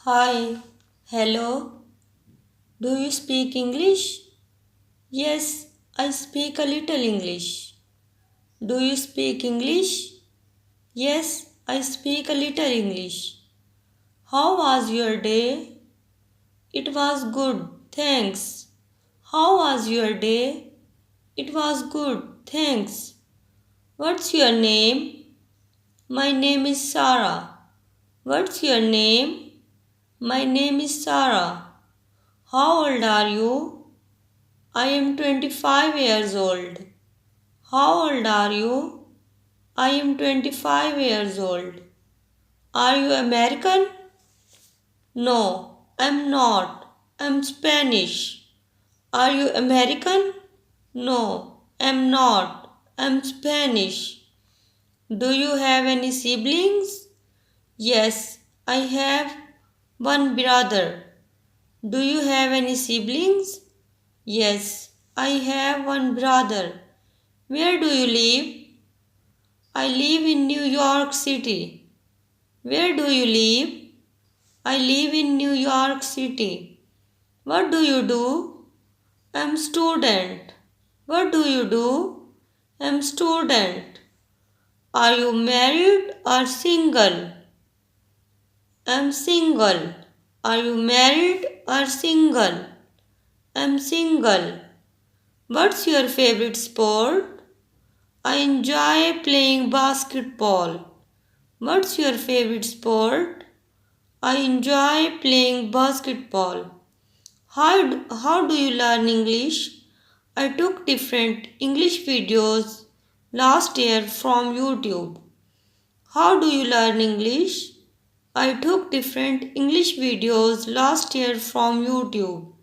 Hi, hello. Do you speak English? Yes, I speak a little English. Do you speak English? Yes, I speak a little English. How was your day? It was good, thanks. How was your day? It was good, thanks. What's your name? My name is Sarah. What's your name? My name is Sarah. How old are you? I am 25 years old. How old are you? I am 25 years old. Are you American? No, I'm not. I'm Spanish. Are you American? No, I'm not. I'm Spanish. Do you have any siblings? Yes, I have one brother. Do you have any siblings? Yes, I have one brother. Where do you live? I live in New York City. Where do you live? I live in New York City. What do you do? I'm student. What do you do? I'm student. Are you married or single? I'm single. Are you married or single? I'm single. What's your favorite sport? I enjoy playing basketball. What's your favorite sport? I enjoy playing basketball. How do you learn English? I took different English videos last year from YouTube. How do you learn English? I took different English videos last year from YouTube.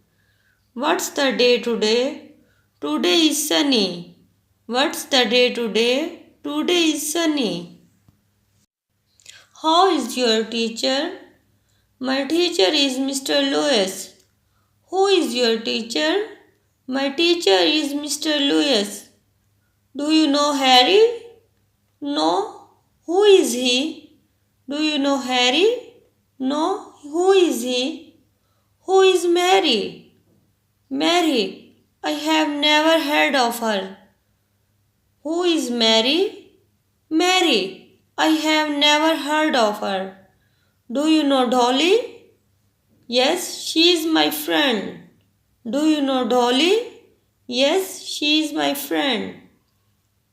What's the day today? Today is sunny. What's the day today? Today is sunny. How is your teacher? My teacher is Mr. Lewis. Who is your teacher? My teacher is Mr. Lewis. Do you know Harry? No. Who is he? Do you know Harry? No. Who is he? Who is Mary? Mary. I have never heard of her. Who is Mary? Mary. I have never heard of her. Do you know Dolly? Yes, she is my friend. Do you know Dolly? Yes, she is my friend.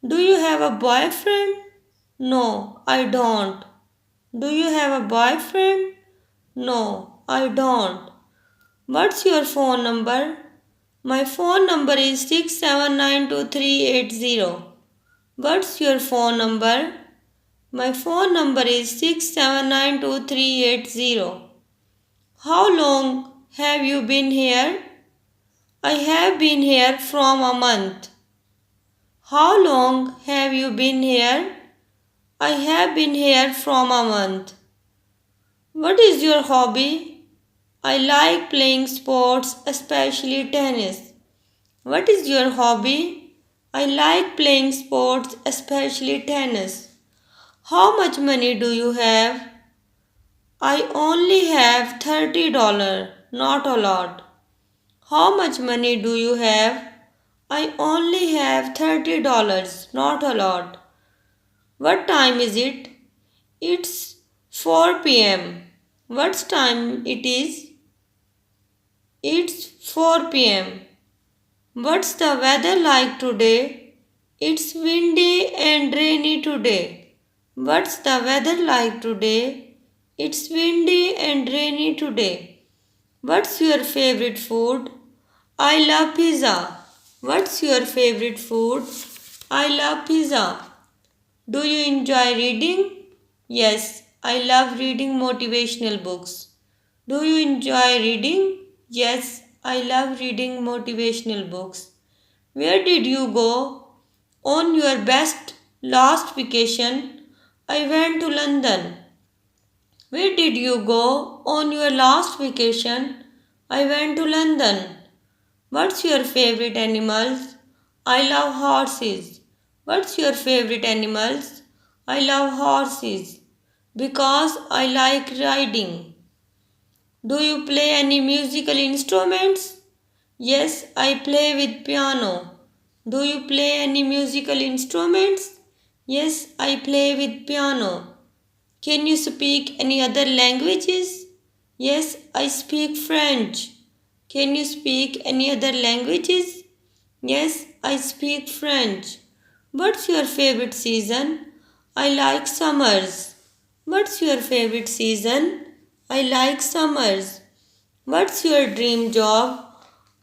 Do you have a boyfriend? No, I don't. Do you have a boyfriend? No, I don't. What's your phone number? My phone number is 6792380. What's your phone number? My phone number is 6792380. How long have you been here? I have been here from a month. How long have you been here? I have been here from a month. What is your hobby? I like playing sports, especially tennis. What is your hobby? I like playing sports, especially tennis. How much money do you have? I only have $30, not a lot. How much money do you have? I only have $30, not a lot. What time is it? It's 4 p.m. What time it is? It's 4 p.m. What's the weather like today? It's windy and rainy today. What's the weather like today? It's windy and rainy today. What's your favorite food? I love pizza. What's your favorite food? I love pizza. Do you enjoy reading? Yes, I love reading motivational books. Do you enjoy reading? Yes, I love reading motivational books. Where did you go? On your best last vacation, I went to London. Where did you go on your last vacation? I went to London. What's your favorite animals? I love horses. What's your favorite animals? I love horses because I like riding. Do you play any musical instruments? Yes, I play with piano. Do you play any musical instruments? Yes, I play with piano. Can you speak any other languages? Yes, I speak French. Can you speak any other languages? Yes, I speak French. What's your favorite season? I like summers. What's your favorite season? I like summers. What's your dream job?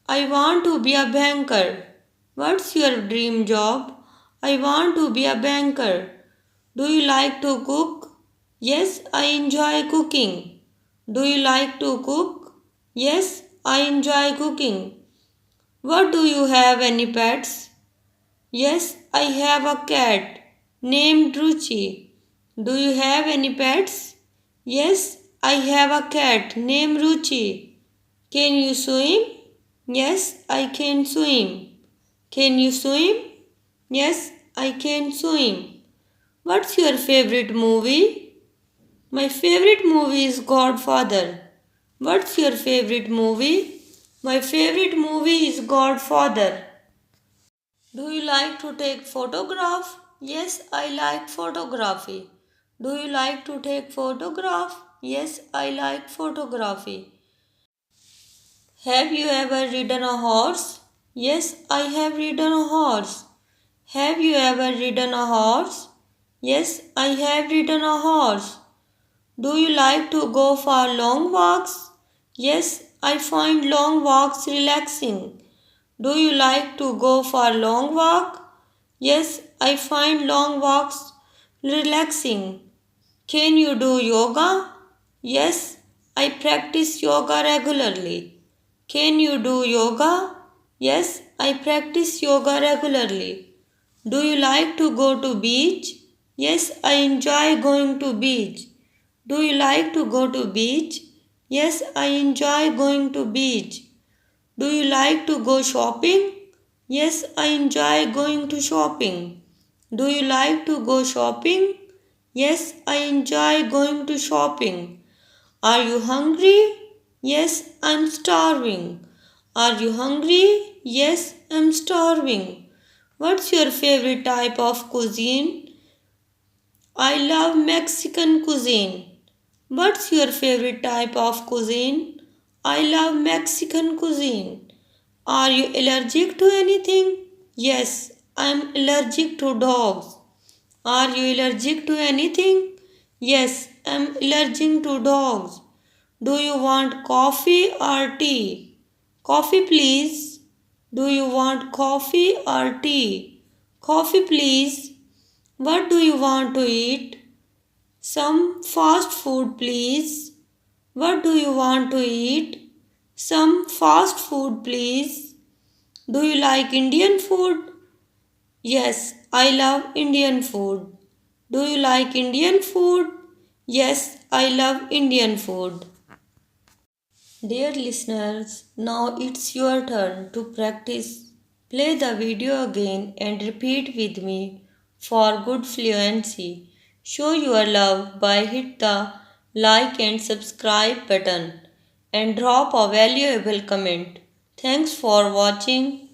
I want to be a banker. What's your dream job? I want to be a banker. Do you like to cook? Yes, I enjoy cooking. Do you like to cook? Yes, I enjoy cooking. What do you have any pets? Yes, I have a cat named Ruchi. Do you have any pets? Yes, I have a cat named Ruchi. Can you swim? Yes, I can swim. Can you swim? Yes, I can swim. What's your favorite movie? My favorite movie is Godfather. What's your favorite movie? My favorite movie is Godfather. Do you like to take photograph? Yes, I like photography. Do you like to take photograph? Yes, I like photography. Have you ever ridden a horse? Yes, I have ridden a horse. Have you ever ridden a horse? Yes, I have ridden a horse. Do you like to go for long walks? Yes, I find long walks relaxing. Do you like to go for long walk? Yes, I find long walks relaxing. Can you do yoga? Yes, I practice yoga regularly. Can you do yoga? Yes, I practice yoga regularly. Do you like to go to beach? Yes, I enjoy going to beach. Do you like to go to beach? Yes, I enjoy going to beach. Do you like to go shopping? Yes, I enjoy going to shopping. Do you like to go shopping? Yes, I enjoy going to shopping. Are you hungry? Yes, I'm starving. Are you hungry? Yes, I'm starving. What's your favorite type of cuisine? I love Mexican cuisine. What's your favorite type of cuisine? I love Mexican cuisine. Are you allergic to anything? Yes, I'm allergic to dogs. Are you allergic to anything? Yes, I'm allergic to dogs. Do you want coffee or tea? Coffee, please. Do you want coffee or tea? Coffee, please. What do you want to eat? Some fast food, please. What do you want to eat? Some fast food, please. Do you like Indian food? Yes, I love Indian food. Do you like Indian food? Yes, I love Indian food. Dear listeners, now it's your turn to practice. Play the video again and repeat with me for good fluency. Show your love by hit the like and subscribe button and drop a valuable comment. Thanks for watching.